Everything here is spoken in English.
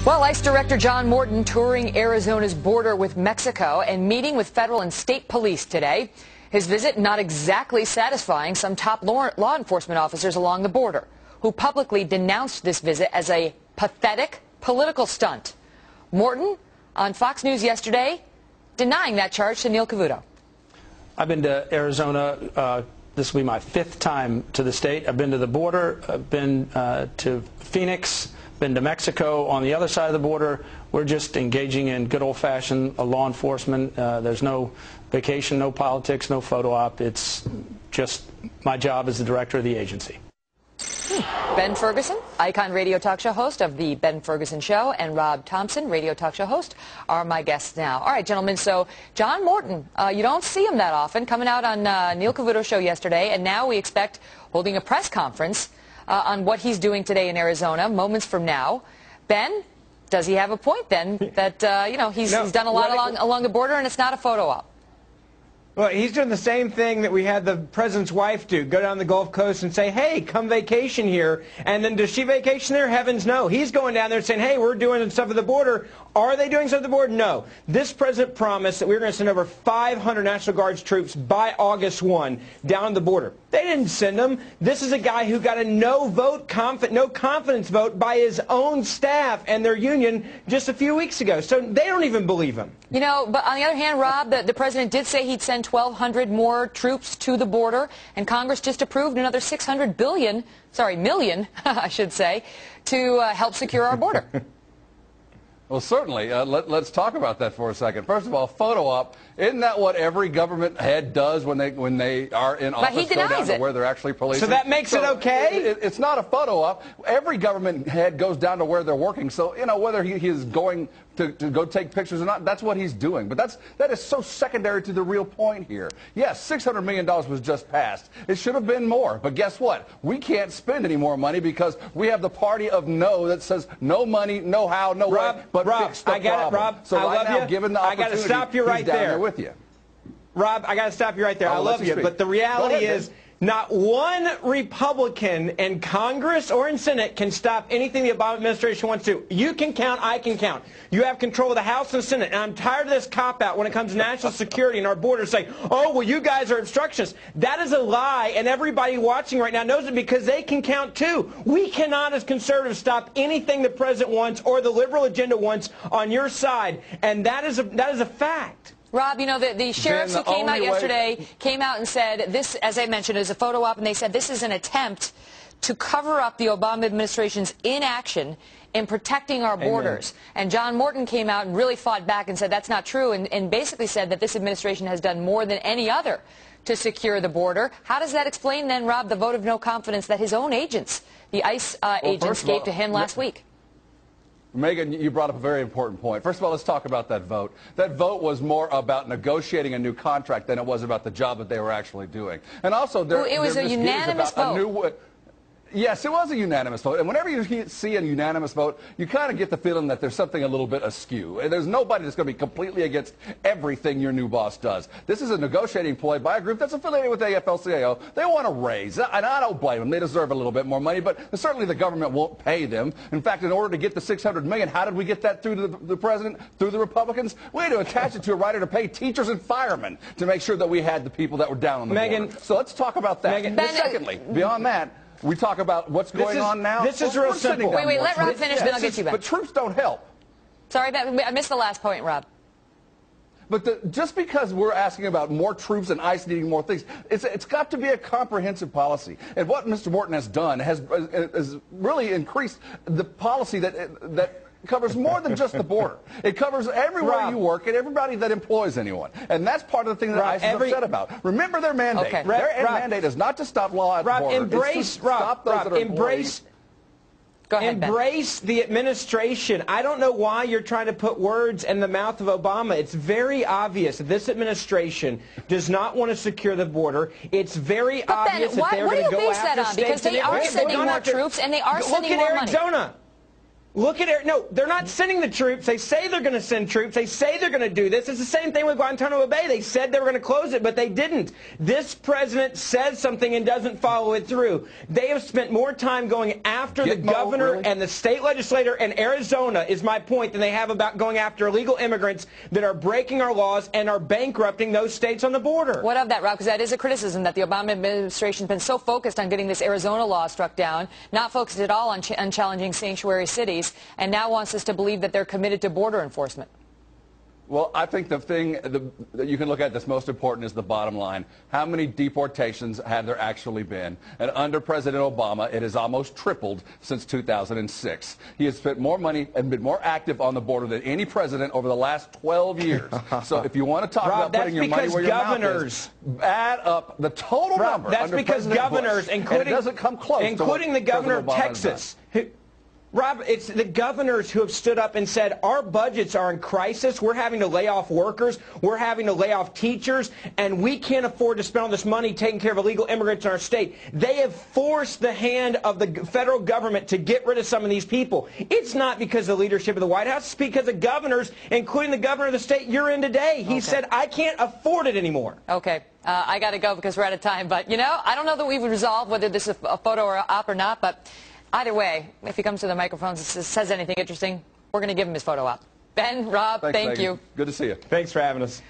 Well, ICE Director John Morton touring Arizona's border with Mexico and meeting with federal and state police today. His visit not exactly satisfying some top law enforcement officers along the border, who publicly denounced this visit as a pathetic political stunt. Morton, on Fox News yesterday, denying that charge to Neil Cavuto. I've been to Arizona. This will be my 5th time to the state. I've been to the border. I've been to Phoenix. Been to Mexico on the other side of the border. We're just engaging in good old-fashioned law enforcement. There's no vacation, no politics, no photo op. It's just my job as the director of the agency. Ben Ferguson, Icon radio talk show host of The Ben Ferguson Show, and Rob Thompson, radio talk show host, are my guests now. All right, gentlemen, so John Morton, you don't see him that often, coming out on Neil Cavuto's show yesterday, and now we expect holding a press conference on what he's doing today in Arizona, moments from now. Ben, does he have a point then that, you know, he's done a lot along the border and it's not a photo op? Well, he's doing the same thing that we had the president's wife do, go down the Gulf Coast and say, hey, come vacation here. And then does she vacation there? Heavens no. He's going down there and saying, hey, we're doing stuff at the border. Are they doing stuff at the border? No. This president promised that we were going to send over 500 National Guards troops by August 1 down the border. They didn't send them. This is a guy who got a no confidence vote by his own staff and their union just a few weeks ago. So they don't even believe him. You know, but on the other hand, Rob, the president did say he'd send 1,200 more troops to the border, and Congress just approved another $600 million, I should say, to help secure our border. Well, certainly. Let's talk about that for a second. First of all, photo op. Isn't that what every government head does when they are in office? But he denies go down it. to where they're actually policing? So that makes it okay? It's not a photo op. Every government head goes down to where they're working. So, you know, whether he is going to go take pictures or not, that's what he's doing. But that is so secondary to the real point here. Yes, $600 million was just passed. It should have been more. But guess what? We can't spend any more money because we have the party of no that says no money, no how, no way, but fix the problem. Rob, so I right love now, you. given the I opportunity, got to stop you right he's down there with you. Rob, I got to stop you right there. I love you. But the reality is, not one Republican in Congress or in Senate can stop anything the Obama administration wants to. You can count, I can count. You have control of the House and Senate. And I'm tired of this cop-out when it comes to national security and our borders saying, oh, well, you guys are obstructionists. That is a lie, and everybody watching right now knows it because they can count too. We cannot, as conservatives, stop anything the president wants or the liberal agenda wants on your side. And that is a fact. Rob, you know, the sheriffs who came out yesterday came out and said this, as I mentioned, is a photo op, and they said this is an attempt to cover up the Obama administration's inaction in protecting our borders. Amen. And John Morton came out and really fought back and said that's not true, and basically said that this administration has done more than any other to secure the border. How does that explain then, Rob, the vote of no confidence that his own agents, the ICE agents, gave to him last week? Megan, you brought up a very important point. First of all, let's talk about that vote. That vote was more about negotiating a new contract than it was about the job that they were actually doing. And also, it was a unanimous vote. Yes, it was a unanimous vote. And whenever you see a unanimous vote, you kind of get the feeling that there's something a little bit askew. And there's nobody that's going to be completely against everything your new boss does. This is a negotiating ploy by a group that's affiliated with AFL-CIO. They want to raise, and I don't blame them. They deserve a little bit more money, but certainly the government won't pay them. In fact, in order to get the $600 million, how did we get that through the president, through the Republicans? We had to attach it to a rider to pay teachers and firemen to make sure that we had the people that were down on the border. So let's talk about that. Secondly, beyond that, we talk about what's going on now. This is real simple. Wait, let Rob finish, then I'll get you back. But troops don't help. Sorry, I missed the last point, Rob. But just because we're asking about more troops and ICE needing more things, it's got to be a comprehensive policy. And what Mr. Morton has done has really increased the policy that covers more than just the border. It covers everywhere you work and everybody that employs anyone. And that's part of the thing that ICE is upset about. Remember their mandate. Okay. Their mandate is not to stop law at the border. Embrace the administration. I don't know why you're trying to put words in the mouth of Obama. It's very obvious that this administration does not want to secure the border. It's very obvious that they're going to go after states. Because they are sending more troops and they are sending more money. Look at it. No, they're not sending the troops. They say they're going to send troops. They say they're going to do this. It's the same thing with Guantanamo Bay. They said they were going to close it, but they didn't. This president says something and doesn't follow it through. They have spent more time going after the governor and the state legislator in Arizona, is my point, than they have about going after illegal immigrants that are breaking our laws and are bankrupting those states on the border. What of that, Rob? Because that is a criticism that the Obama administration has been so focused on getting this Arizona law struck down, not focused at all on challenging sanctuary cities, and now wants us to believe that they're committed to border enforcement. Well, I think the thing that you can look at that's most important is the bottom line. How many deportations have there actually been? And under President Obama, it has almost tripled since 2006. He has spent more money and been more active on the border than any president over the last 12 years. So if you want to talk about putting your money where your mouth is, add up the total number. That's because governors, including, it doesn't come close, including the governor of Texas, Rob, it's the governors who have stood up and said, our budgets are in crisis. We're having to lay off workers. We're having to lay off teachers. And we can't afford to spend all this money taking care of illegal immigrants in our state. They have forced the hand of the federal government to get rid of some of these people. It's not because of the leadership of the White House. It's because of governors, including the governor of the state you're in today. He said, I can't afford it anymore. Okay. I got to go because we're out of time. But, you know, I don't know that we've resolved whether this is a photo or op or not. But either way, if he comes to the microphones and says anything interesting, we're going to give him his photo op. Ben, Rob, thank you. Good to see you. Thanks for having us.